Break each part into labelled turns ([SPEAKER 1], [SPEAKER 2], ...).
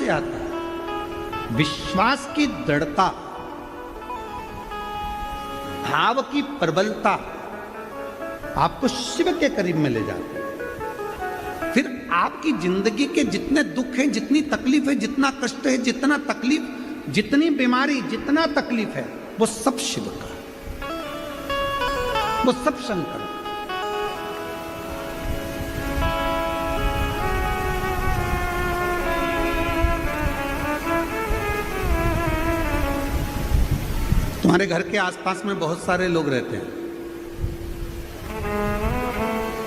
[SPEAKER 1] से आता है? विश्वास की दृढ़ता, भाव की प्रबलता आपको शिव के करीब में ले जाती है। फिर आपकी जिंदगी के जितने दुख हैं, जितनी तकलीफ है, जितना कष्ट है, जितना तकलीफ, जितनी बीमारी, जितना तकलीफ है, वो सब शिव का, वो सब शंकर। तुम्हारे घर के आसपास में बहुत सारे लोग रहते हैं।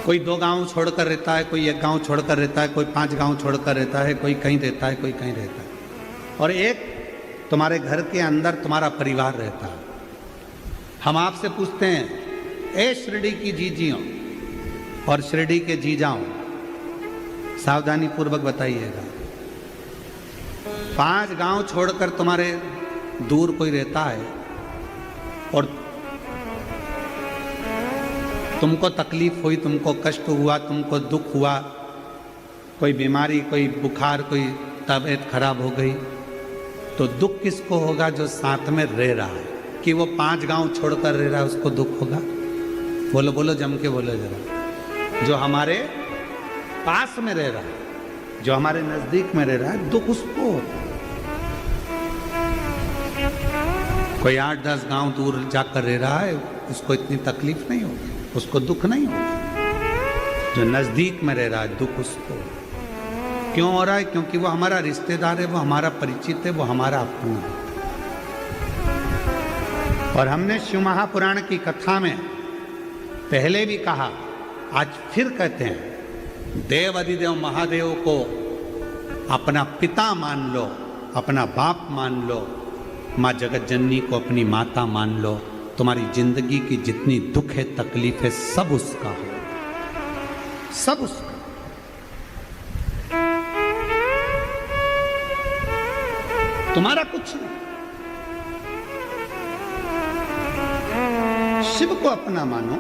[SPEAKER 1] कोई 2 गांव छोड़कर रहता है, कोई 1 गांव छोड़कर रहता है, कोई 5 गांव छोड़कर रहता है, कोई कहीं रहता है, कोई कहीं रहता है, और एक तुम्हारे घर के अंदर तुम्हारा परिवार रहता है। हम आपसे पूछते हैं, ए शिरडी की जीजियों और शिरडी के जीजाओं, सावधानी पूर्वक बताइएगा, 5 गांव छोड़कर तुम्हारे दूर कोई रहता है और तुमको तकलीफ हुई, तुमको कष्ट हुआ, तुमको दुख हुआ, कोई बीमारी, कोई बुखार, कोई तबीयत खराब हो गई, तो दुख किसको होगा? जो साथ में रह रहा है। कि वो 5 गांव छोड़कर रह रहा है उसको दुख होगा? बोलो बोलो, जम के बोलो जरा। जो हमारे पास में रह रहा है, जो हमारे नजदीक में रह रहा है, दुख उसको होता है। कोई 8-10 गांव दूर जाकर रह रहा है, उसको इतनी तकलीफ नहीं होगी, उसको दुख नहीं होगा। जो नजदीक में रह रहा है, दुख उसको क्यों हो रहा है? क्योंकि वो हमारा रिश्तेदार है, वो हमारा परिचित है, वो हमारा अपना है। और हमने शिव महापुराण की कथा में पहले भी कहा, आज फिर कहते हैं, देव अधिदेव महादेव को अपना पिता मान लो, अपना बाप मान लो, माँ जगत जननी को अपनी माता मान लो। तुम्हारी जिंदगी की जितनी दुख है, तकलीफ है, सब उसका है, सब उसका। तुम्हारा कुछ नहीं। शिव को अपना मानो,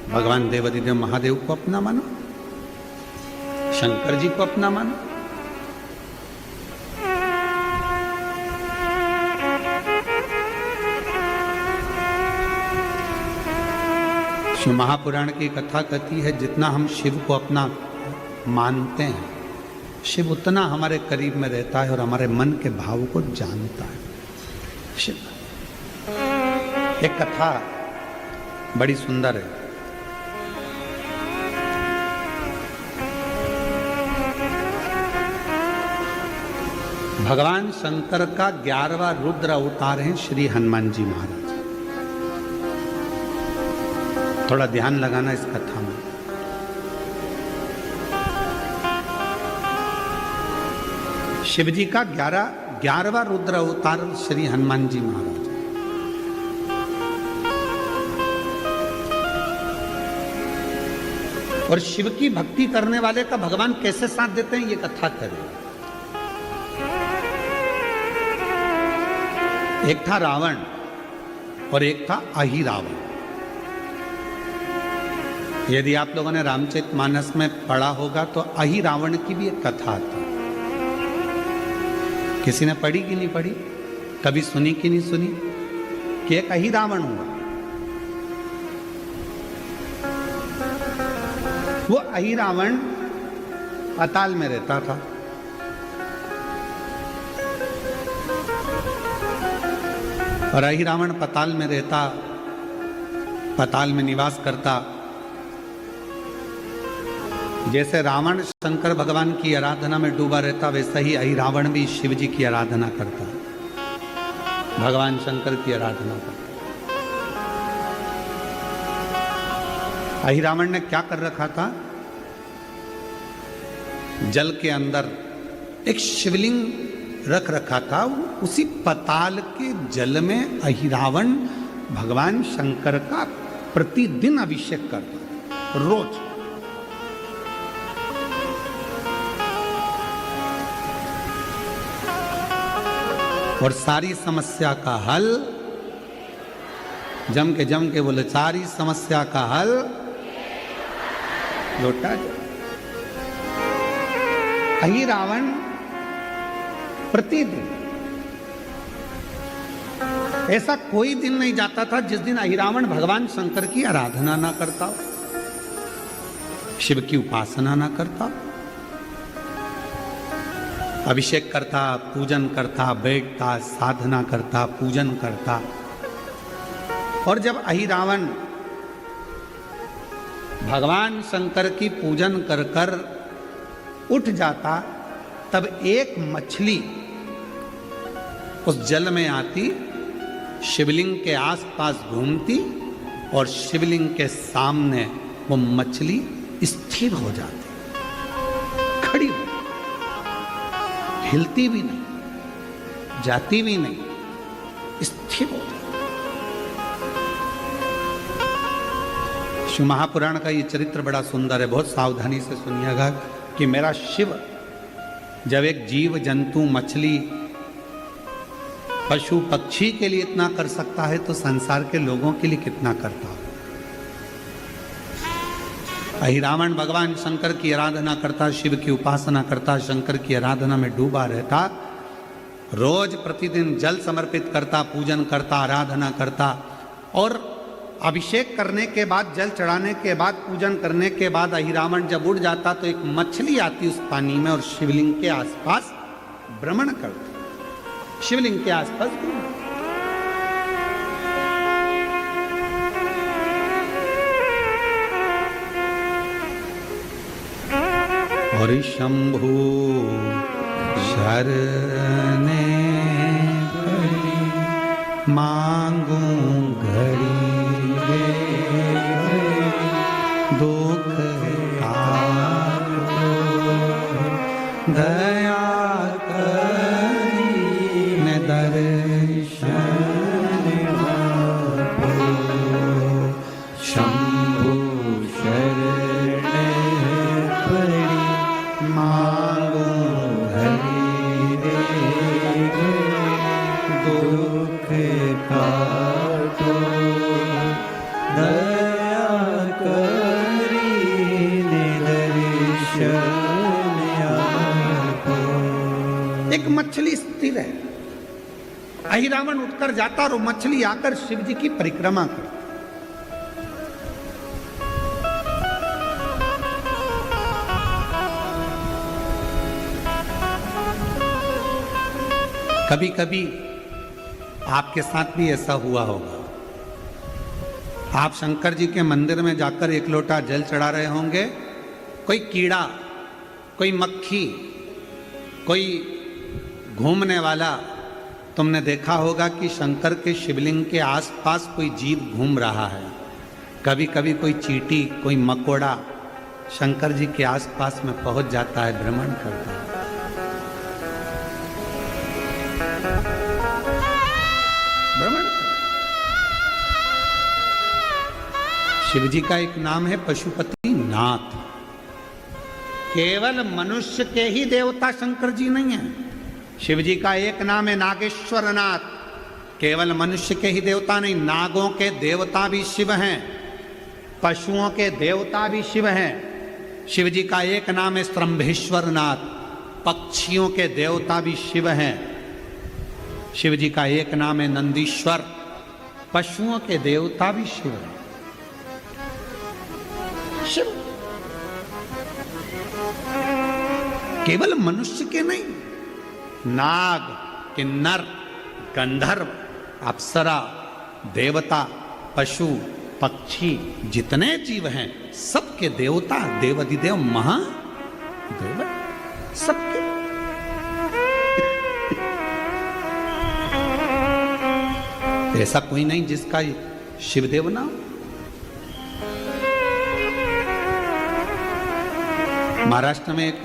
[SPEAKER 1] भगवान देवाधिदेव महादेव को अपना मानो, शंकर जी को अपना मानो। शिव महापुराण की कथा कहती है, जितना हम शिव को अपना मानते हैं, शिव उतना हमारे करीब में रहता है और हमारे मन के भाव को जानता है। शिव एक कथा बड़ी सुंदर है। भगवान शंकर का 11वां रुद्र अवतार है श्री हनुमान जी महाराज। थोड़ा ध्यान लगाना इस कथा में। शिव जी का 11वां रुद्र अवतार श्री हनुमान जी महाराज। और शिव की भक्ति करने वाले का भगवान कैसे साथ देते हैं, ये कथा करें। एक था रावण और एक था अहिरावण। यदि आप लोगों ने रामचरितमानस में पढ़ा होगा तो अहिरावण की भी एक कथा आती है। किसी ने पढ़ी कि नहीं पढ़ी? कभी सुनी कि नहीं सुनी? कि एक अहिरावण हुआ। वो अहिरावण पाताल में रहता था। और अहिरावण पाताल में रहता, पाताल में निवास करता। जैसे रावण शंकर भगवान की आराधना में डूबा रहता, वैसा ही अहिरावण भी शिव जी की आराधना करता, भगवान शंकर की आराधना करता। अहिरावण ने क्या कर रखा था? जल के अंदर एक शिवलिंग रख रखा था। उसी पाताल के जल में अहिरावण भगवान शंकर का प्रतिदिन अभिषेक करता, रोज। और सारी समस्या का हल, जम के बोले, सारी समस्या का हल लोटा। अहिरावण प्रतिदिन। ऐसा कोई दिन नहीं जाता था जिस दिन अहिरावण भगवान शंकर की आराधना ना करता हो, शिव की उपासना ना करता, अभिषेक करता, पूजन करता, बैठता, साधना करता, पूजन करता। और जब अहिरावण भगवान शंकर की पूजन कर कर उठ जाता, तब एक मछली उस जल में आती, शिवलिंग के आसपास घूमती और शिवलिंग के सामने वो मछली स्थिर हो जाती, खड़ी हो, हिलती भी नहीं, जाती भी नहीं, स्थिर हो जाती। शिव महापुराण का ये चरित्र बड़ा सुंदर है, बहुत सावधानी से सुनिएगा कि मेरा शिव जब एक जीव जंतु मछली पशु पक्षी के लिए इतना कर सकता है तो संसार के लोगों के लिए कितना करता हो। अहिरावण भगवान शंकर की आराधना करता, शिव की उपासना करता, शंकर की आराधना में डूबा रहता, रोज प्रतिदिन जल समर्पित करता, पूजन करता, आराधना करता। और अभिषेक करने के बाद, जल चढ़ाने के बाद, पूजन करने के बाद अहिरावण जब उड़ जाता तो एक मछली आती उस पानी में और शिवलिंग के आसपास भ्रमण करती, शिवलिंग के आसपास घूमती। और शंभु शरणे मांगू घड़ी दुख दया करी न दर्शन शंभु शरणे मांगो हरि दुख काटो दया करी दर्शन आपो। एक मछली स्थिर है, अहिरावण उठकर जाता और वो मछली आकर शिव जी की परिक्रमा करती। कभी कभी आपके साथ भी ऐसा हुआ होगा, आप शंकर जी के मंदिर में जाकर एक लोटा जल चढ़ा रहे होंगे, कोई कीड़ा, कोई मक्खी, कोई घूमने वाला, तुमने देखा होगा कि शंकर के शिवलिंग के आसपास कोई जीव घूम रहा है। कभी कभी कोई चींटी, कोई मकोड़ा शंकर जी के आसपास में पहुंच जाता है, भ्रमण करता है। शिव जी का एक नाम है पशुपति नाथ। केवल मनुष्य के ही देवता शंकर जी नहीं है। शिव जी का एक नाम है नागेश्वर नाथ। केवल मनुष्य के ही देवता नहीं, नागों के देवता भी शिव हैं, पशुओं के देवता भी शिव हैं। शिव जी का एक नाम है स्तंभेश्वर नाथ। पक्षियों के देवता भी शिव हैं। शिव जी का एक नाम है नंदीश्वर। पशुओं के देवता भी शिव हैं। शिव केवल मनुष्य के नहीं, नाग, किन्नर, गंधर्व, अप्सरा, देवता, पशु, पक्षी, जितने जीव हैं सबके देवता, देवाधिदेव महादेव सबके। ऐसा कोई नहीं जिसका शिवदेव ना हो। महाराष्ट्र में एक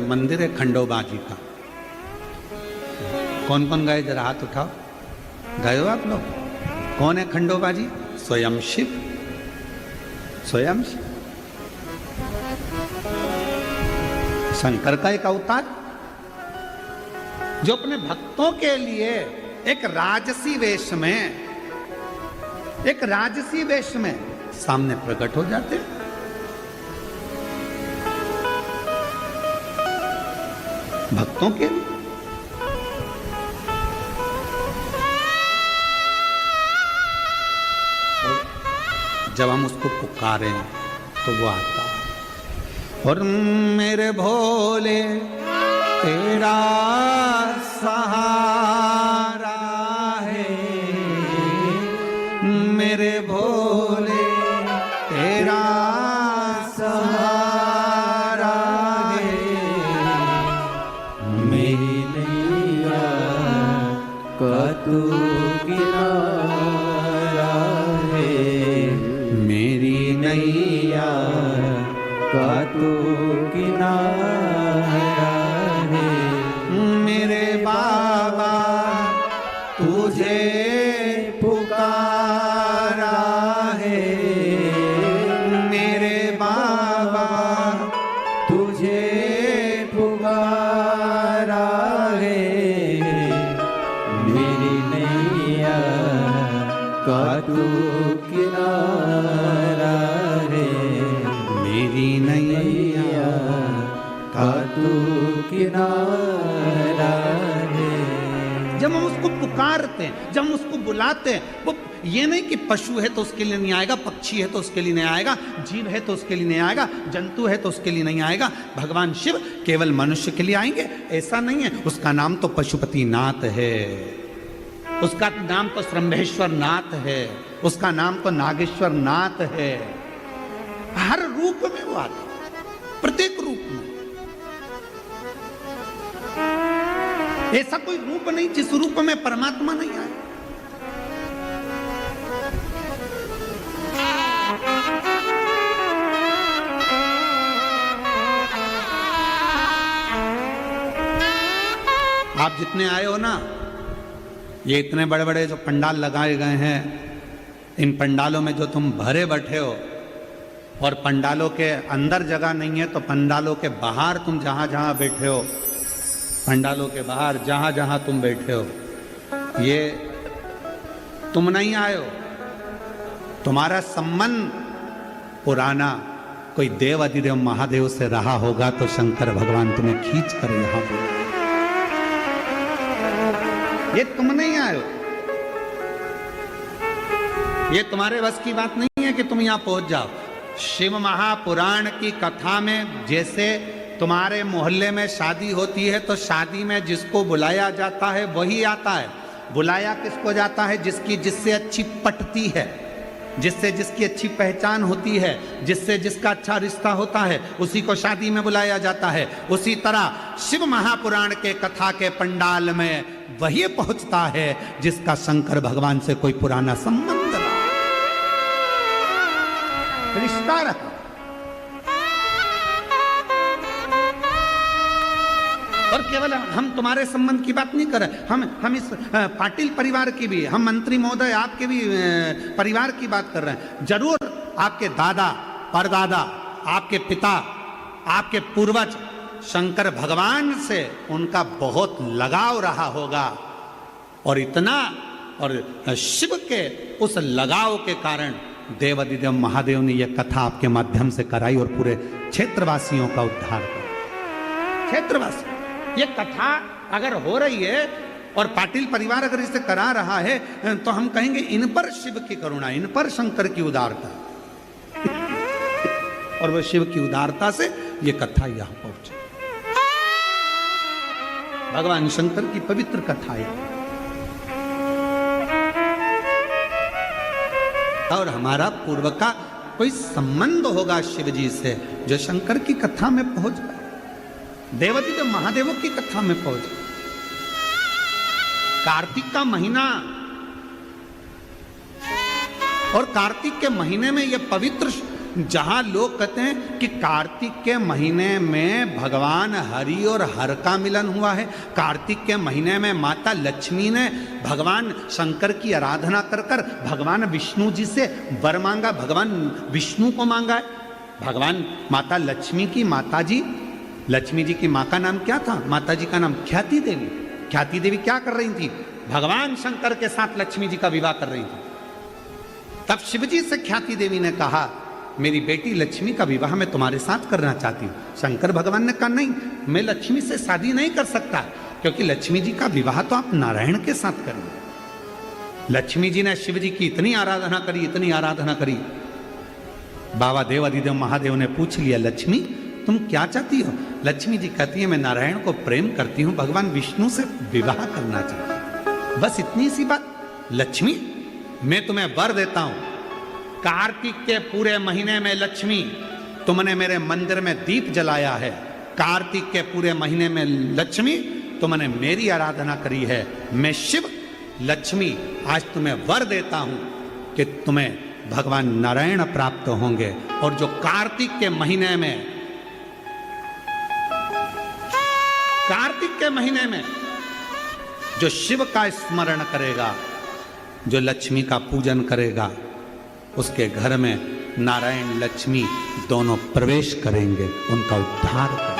[SPEAKER 1] मंदिर है खंडोबा जी का। कौन कौन गए जरा हाथ उठाओ, गए हो आप लोग? कौन है खंडोबा जी? स्वयं शिव, स्वयं शिव, शंकर का एक अवतार जो अपने भक्तों के लिए एक राजसी वेश में सामने प्रकट हो जाते। भक्तों के लिए जब हम उसको पुकारें तो वो आता है। और मेरे भोले तेरा सहारा है, मेरे भोले तेरा सहारा है,
[SPEAKER 2] मेरी नैया का तू किनारा है,
[SPEAKER 1] मेरी नैया
[SPEAKER 2] का तू किनारा है,
[SPEAKER 1] मेरे बाबा तुझे पुकारा है, मेरे बाबा
[SPEAKER 2] तुझे पुकारा है, मेरी नैया का तू किनारा है,
[SPEAKER 1] मेरी नैया
[SPEAKER 2] का तू किनारा है।
[SPEAKER 1] जब हम उसको पुकारते हैं, जब हम उसको बुलाते हैं, वो ये नहीं कि पशु है तो उसके लिए नहीं आएगा, पक्षी है तो उसके लिए नहीं आएगा, जीव है तो उसके लिए नहीं आएगा, जंतु है तो उसके लिए नहीं आएगा। भगवान शिव केवल मनुष्य के लिए आएंगे ऐसा नहीं है। उसका नाम तो पशुपति नाथ है, उसका नाम तो श्रम्भेश्वर नाथ है, उसका नाम तो नागेश्वर नाथ है। हर रूप में वो आता है, प्रत्येक रूप में। ऐसा कोई रूप नहीं जिस रूप में परमात्मा नहीं आए। आप जितने आए हो ना, ये इतने बड़े बड़े जो पंडाल लगाए गए हैं, इन पंडालों में जो तुम भरे बैठे हो, और पंडालों के अंदर जगह नहीं है तो पंडालों के बाहर तुम जहां जहां बैठे हो, पंडालों के बाहर जहां जहां तुम बैठे हो, ये तुम नहीं आए हो। तुम्हारा संबंध पुराना कोई देव अधिदेव महादेव से रहा होगा तो शंकर भगवान तुम्हें खींच कर यहां पे, ये तुम नहीं आए हो। ये तुम्हारे बस की बात नहीं है कि तुम यहां पहुंच जाओ। शिव महापुराण की कथा में जैसे तुम्हारे मोहल्ले में शादी होती है तो शादी में जिसको बुलाया जाता है वही आता है। बुलाया किसको जाता है? जिससे अच्छी पटती है, जिससे जिसकी अच्छी पहचान होती है, जिससे जिसका अच्छा रिश्ता होता है, उसी को शादी में बुलाया जाता है। उसी तरह शिव महापुराण के कथा के पंडाल में वही पहुंचता है जिसका शंकर भगवान से कोई पुराना संबंध रहा, रिश्ता रहा। और केवल हम तुम्हारे संबंध की बात नहीं कर रहे, हम इस पाटिल परिवार की भी, हम मंत्री महोदय आपके भी परिवार की बात कर रहे हैं। जरूर आपके दादा परदादा, आपके पिता, आपके पूर्वज शंकर भगवान से उनका बहुत लगाव रहा होगा, और इतना, और शिव के उस लगाव के कारण देवाधिदेव महादेव ने यह कथा आपके माध्यम से कराई और पूरे क्षेत्रवासियों का उद्धार किया। क्षेत्रवासी, ये कथा अगर हो रही है और पाटिल परिवार अगर इसे करा रहा है तो हम कहेंगे इन पर शिव की करुणा, इन पर शंकर की उदारता। और वह शिव की उदारता से ये कथा यहां पहुंची। भगवान शंकर की पवित्र कथा है। और हमारा पूर्व का कोई संबंध होगा शिव जी से जो शंकर की कथा में पहुंच गए, देवाधिदेव महादेव की कथा में पहुंच गए। कार्तिक का महीना, और कार्तिक के महीने में यह पवित्र, जहां लोग कहते हैं कि कार्तिक के महीने में भगवान हरि और हर का मिलन हुआ है। कार्तिक के महीने में माता लक्ष्मी ने भगवान शंकर की आराधना कर कर भगवान विष्णु जी से वर मांगा, भगवान विष्णु को मांगा है। भगवान माता लक्ष्मी की माता जी, लक्ष्मी जी की माँ का नाम क्या था? माता जी का नाम ख्याति देवी। ख्याति देवी क्या कर रही थी? भगवान शंकर के साथ लक्ष्मी जी का विवाह कर रही थी। तब शिव जी से ख्याति देवी ने कहा, मेरी बेटी लक्ष्मी का विवाह मैं तुम्हारे साथ करना चाहती हूँ। शंकर भगवान ने कहा, नहीं, मैं लक्ष्मी से शादी नहीं कर सकता, क्योंकि लक्ष्मी जी का विवाह तो आप नारायण के साथ करेंगे। लक्ष्मी जी ने शिव जी की इतनी आराधना करी, इतनी आराधना करी, बाबा देव अधिदेव महादेव ने पूछ लिया, लक्ष्मी तुम क्या चाहती हो? लक्ष्मी जी कहती है, मैं नारायण को प्रेम करती हूँ, भगवान विष्णु से विवाह करना चाहती हूँ, बस इतनी सी बात। लक्ष्मी मैं तुम्हें वर देता हूं, कार्तिक के पूरे महीने में लक्ष्मी तुमने मेरे मंदिर में दीप जलाया है, कार्तिक के पूरे महीने में लक्ष्मी तुमने मेरी आराधना करी है, मैं शिव लक्ष्मी आज तुम्हें वर देता हूं कि तुम्हें भगवान नारायण प्राप्त होंगे। और जो कार्तिक के महीने में, कार्तिक के महीने में जो शिव का स्मरण करेगा, जो लक्ष्मी का पूजन करेगा, उसके घर में नारायण लक्ष्मी दोनों प्रवेश करेंगे, उनका उद्धार करेंगे।